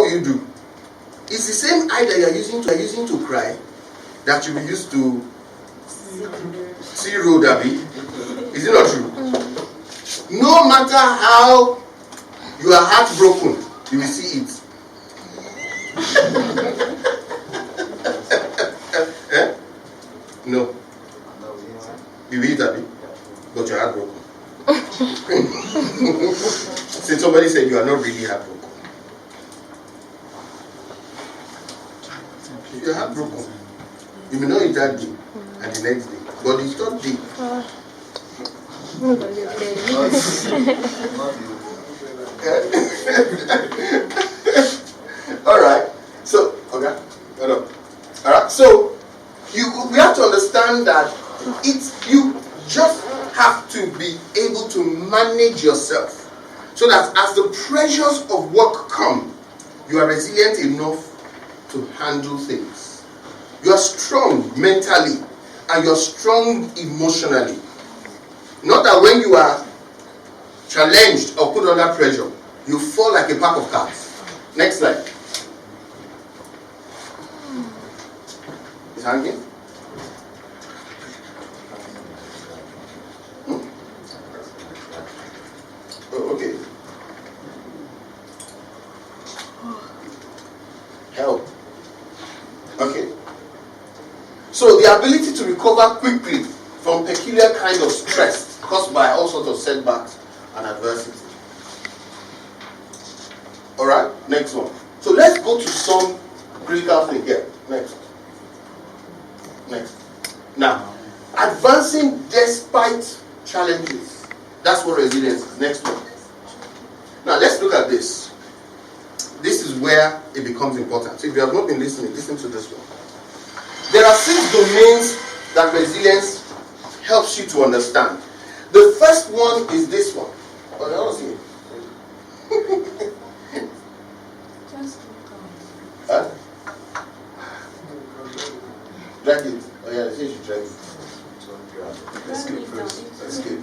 what will you do? It's the same eye that you're using to cry that you will use to see road, Abby. Is it not true? No matter how you are heartbroken, you will see it. Eh? No. You will eat, Abby, but you're heartbroken. Since somebody said you are not really heartbroken. You're heartbroken. You may not eat that day and the next day, but the third day. Alright. So, okay. Alright. So we have to understand that you just have to be able to manage yourself so that as the pressures of work come, you are resilient enough to handle things. You are strong mentally and you are strong emotionally. Not that when you are challenged or put under pressure, you fall like a pack of cards. Next slide. It's hanging? Oh, okay. Help. Okay. So the ability to recover quickly from peculiar kind of stress caused by all sorts of setbacks and adversity. Alright, next one. So let's go to some critical thing here. Next. Now, advancing despite challenges. That's what resilience is. Next one. Now let's look at this. This is where it becomes important. So if you have not been listening, listen to this one. There are 6 domains that resilience helps you to understand. The first one is this one. Oh, I don't see it. Huh? Drag it. Oh yeah, they say you should drag it. Let's skip first. Let's skip.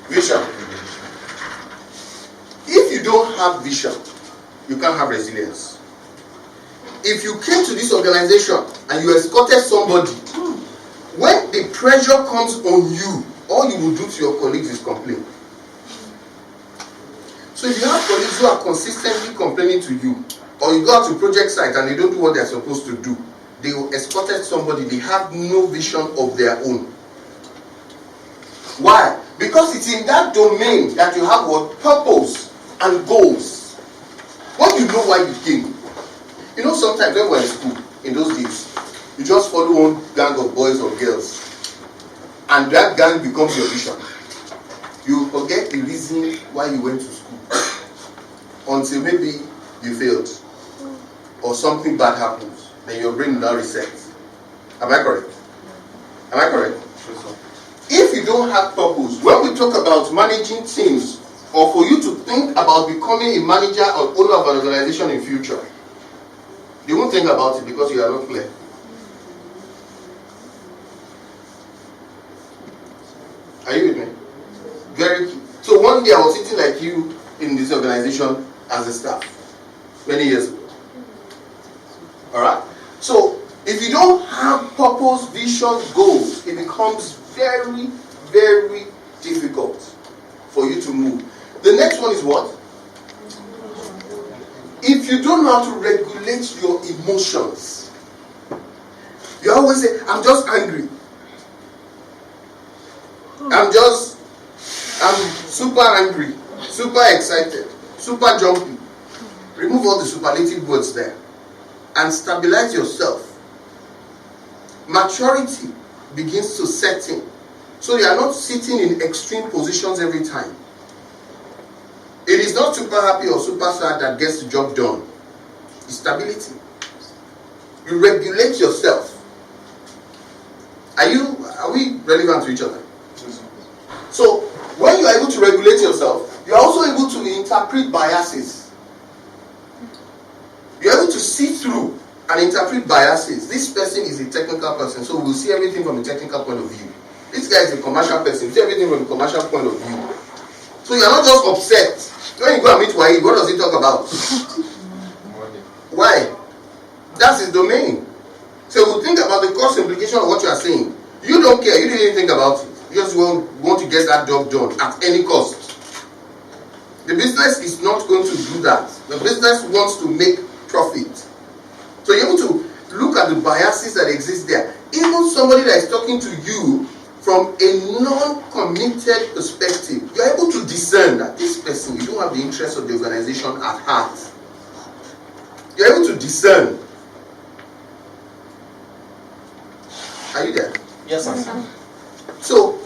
Vision. If you don't have vision, you can't have resilience. If you came to this organization and you escorted somebody, when the pressure comes on you, all you will do to your colleagues is complain. So if you have colleagues who are consistently complaining to you, or you go out to project site and they don't do what they're supposed to do, they will escorted somebody, they have no vision of their own. Why? Because it's in that domain that you have what? Purpose and goals. When you know why you came. You know, sometimes when we were in school, in those days, you just follow one gang of boys or girls, and that gang becomes your vision. You forget the reason why you went to school until maybe you failed or something bad happens. Then your brain will now reset. Am I correct? Am I correct? If you don't have purpose, when we talk about managing teams, or for you to think about becoming a manager or owner of an organization in future, you won't think about it because you are not clear. Are you with me? Very key. So one day I was sitting like you in this organization as a staff many years ago. Alright? So if you don't have purpose, vision, goals, it becomes very, very difficult for you to move. The next one is what? If you don't know how to regulate your emotions, you always say, I'm just angry. I'm super angry, super excited, super jumpy. Remove all the superlative words there and stabilize yourself. Maturity begins to set in. So you are not sitting in extreme positions every time. It is not super happy or super sad that gets the job done. It's stability. You regulate yourself. Are we relevant to each other? So when you are able to regulate yourself, you are also able to interpret biases. You are able to see through and interpret biases. This person is a technical person, so we'll see everything from a technical point of view. This guy is a commercial person, we'll see everything from a commercial point of view. So you are not just upset When you go and meet Wahid, what does he talk about? Why? That's his domain. So we'll think about the cost implication of what you are saying. You don't care. You didn't even think about it. You just want to get that job done at any cost. The business is not going to do that. The business wants to make profit. So you're able to look at the biases that exist there. Even somebody that is talking to you from a non-committed perspective, you're able to discern that this person, you don't have the interest of the organization at heart. You're able to discern. Are you there? Yes, sir. So,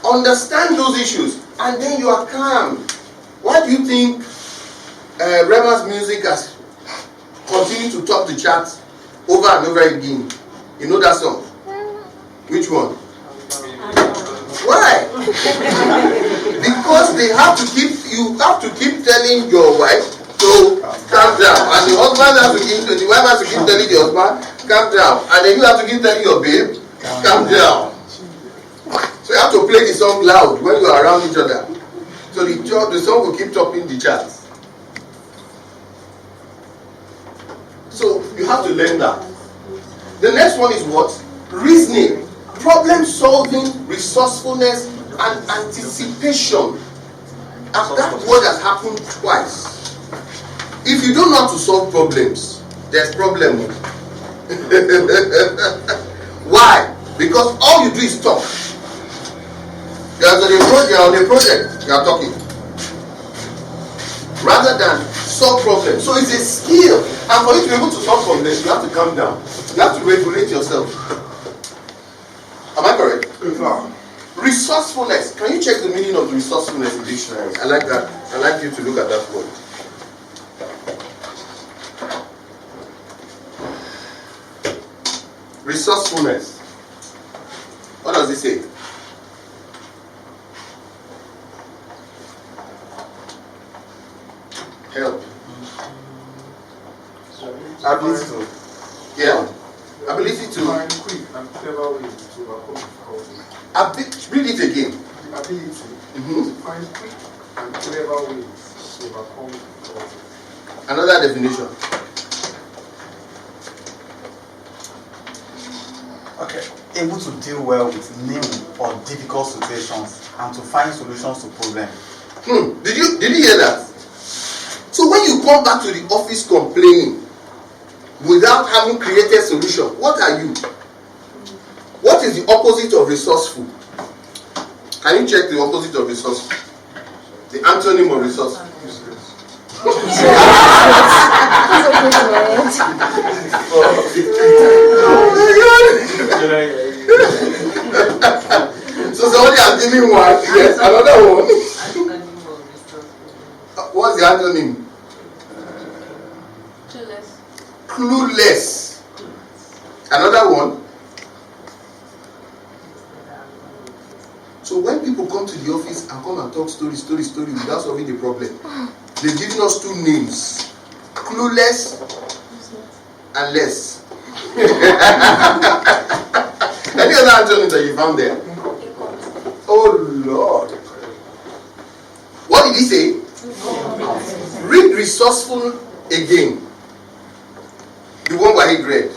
understand those issues, and then you are calm. Why do you think Rema's music has continued to top the charts over and over again? You know that song? Which one? Why? Because you have to keep telling your wife to calm down, and the husband has to the wife has to keep telling the husband, calm down, and then you have to keep telling your babe, calm down. So you have to play the song loud when you are around each other. So the song will keep topping the charts. So you have to learn that. The next one is what? Reasoning, problem solving, resourcefulness, and anticipation. And that word has happened twice. If you don't know how to solve problems, there's problem. Why? Because all you do is talk. You're on a project, you are talking. Rather than solve problems. So it's a skill. And for you to be able to solve problems, you have to calm down. You have to regulate yourself. Am I correct? Resourcefulness. Can you check the meaning of resourcefulness in the dictionary? I like that. I like you to look at that word. Resourcefulness. What does it say? Help. Ability to. Yeah. Ability to. Find quick and clever ways to overcome difficulties. Read it again. The ability to find quick and clever ways to overcome difficulties. Another definition. Okay. Able to deal well with new or difficult situations and to find solutions to problems. Did you hear that? So when you come back to the office complaining without having created solution, what are you? What is the opposite of resourceful? Can you check the opposite of resourceful? The antonym of resourceful. So somebody has given one. Yes, another one. What's the antonym? Clueless. Another one. So when people come to the office and come and talk story without solving the problem, they've given us two names: clueless and less. Any other antonym that you found there? Oh Lord. What did he say? Read resourceful again. The one where he read.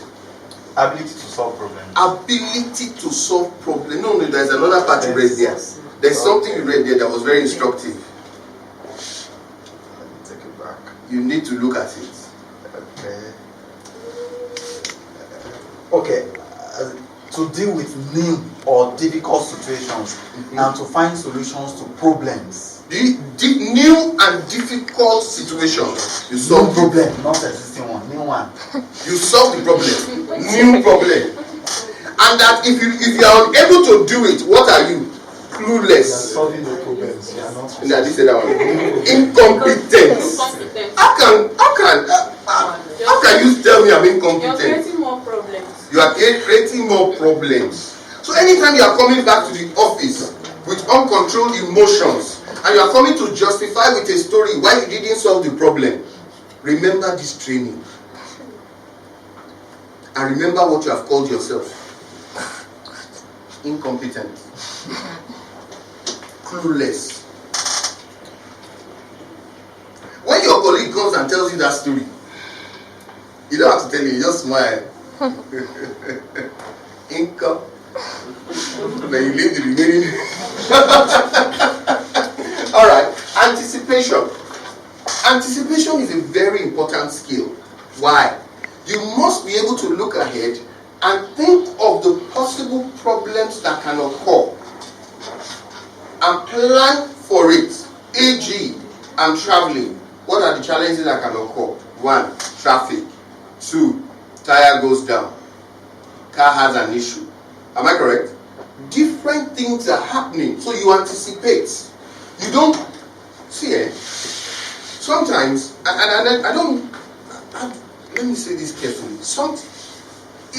Ability to solve problems. Ability to solve problems. No, there's another part you read there. There's something you read there that was very instructive. Take it back. You need to look at it. Okay. To deal with new or difficult situations and to find solutions to problems. The new and difficult situations, you solve New problem, not existing one, new one. You solve the problem, new problem, and that if you are unable to do it, what are you? Clueless. You are solving the problems. You are not. I did say that one. Incompetent. How can you tell me I'm incompetent? You're creating more problems. You are creating more problems. So anytime you are coming back to the office with uncontrolled emotions, and you are coming to justify with a story why you didn't solve the problem, remember this training. And remember what you have called yourself. Incompetent. Clueless. colleague comes and tells you that story, you don't have to tell him, you just smile. Income. Then you leave the remaining. Alright, anticipation. Anticipation is a very important skill. Why? You must be able to look ahead and think of the possible problems that can occur and plan for it. E.g., I'm traveling. What are the challenges that can occur? 1. Traffic. 2. Tire goes down. Car has an issue. Am I correct? Different things are happening, so you anticipate. You don't see. Sometimes, and I don't. Let me say this carefully.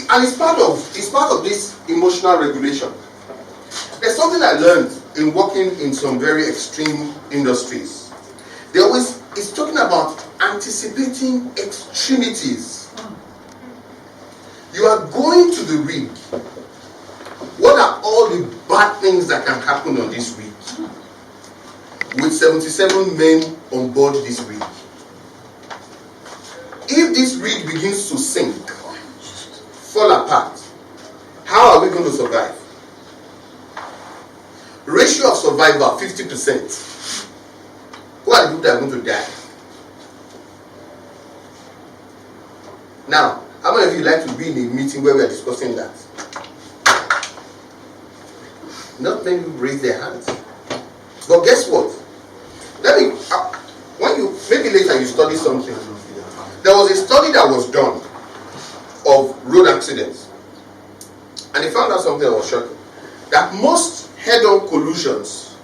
And it's part of this emotional regulation. There's something I learned in working in some very extreme industries. It's talking about anticipating extremities. You are going to the rig. What are all the bad things that can happen on this rig? With 77 men on board this rig. If this rig begins to sink, fall apart, how are we going to survive? Ratio of survival 50%. Who are the people that are going to die? Now, how many of you like to be in a meeting where we are discussing that? Not many people raise their hands. But guess what? Maybe later you study something. There was a study that was done of road accidents. And they found out something that was shocking. That most head-on collisions,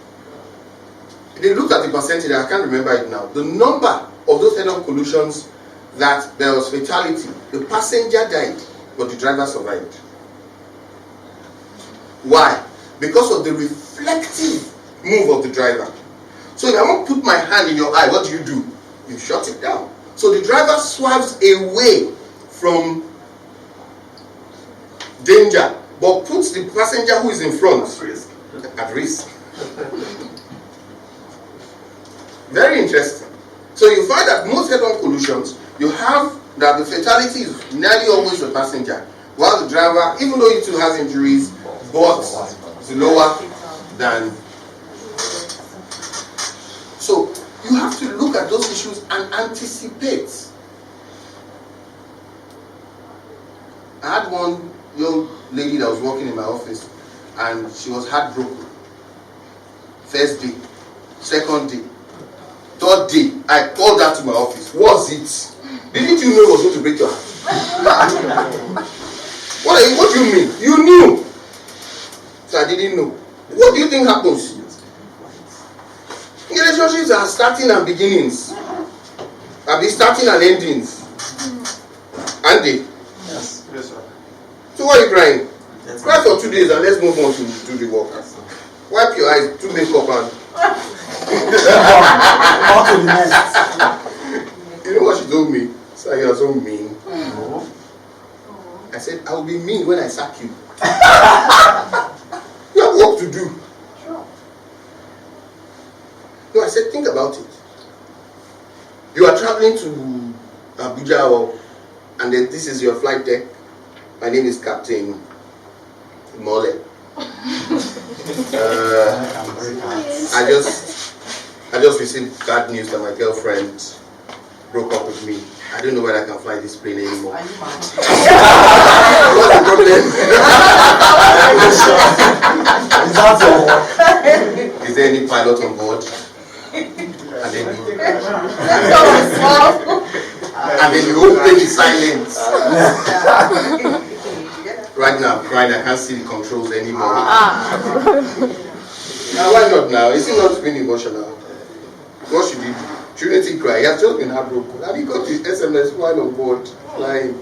they looked at the percentage, I can't remember it now. The number of those head-on collisions that there was fatality, the passenger died, but the driver survived. Why? Because of the reflective move of the driver. So if I want to put my hand in your eye, what do? You shut it down. So the driver swerves away from danger, but puts the passenger who is in front at risk. Very interesting. So you find that most head-on collisions, you have that the fatality is nearly always the passenger, while the driver, even though he too has injuries, but it's lower than. So you have to look at those issues and anticipate. I had one young lady that was working in my office, and she was heartbroken. First day, second day, third day, I called her to my office. Was it? Didn't you know it was going to break your heart? What do you mean? You knew. So I didn't know. What do you think happens? Relationships are starting and beginnings. Are they starting and endings? And they? Yes. Yes, sir. So why are you crying? Cry for 2 days and let's move on to do the work. Wipe your eyes, do makeup and On to the next. you know what she told me? So you are so mean. No. I said, I will be mean when I sack you. You have work to do. Sure. No, I said, think about it. You are traveling to Abuja, and then this is your flight deck. My name is Captain Mole. I just received bad news that my girlfriend broke up with me. I don't know whether I can fly this plane anymore. Are you mad? What's the problem? Is that all? Is there any pilot on board? And then you whole plane is silent. Right now I'm crying, I can't see the controls anymore. Now why not now? Is it not being emotional? What should he do? Shouldn't he cry? He has just been heartbroken. And he got his SMS while on board flying.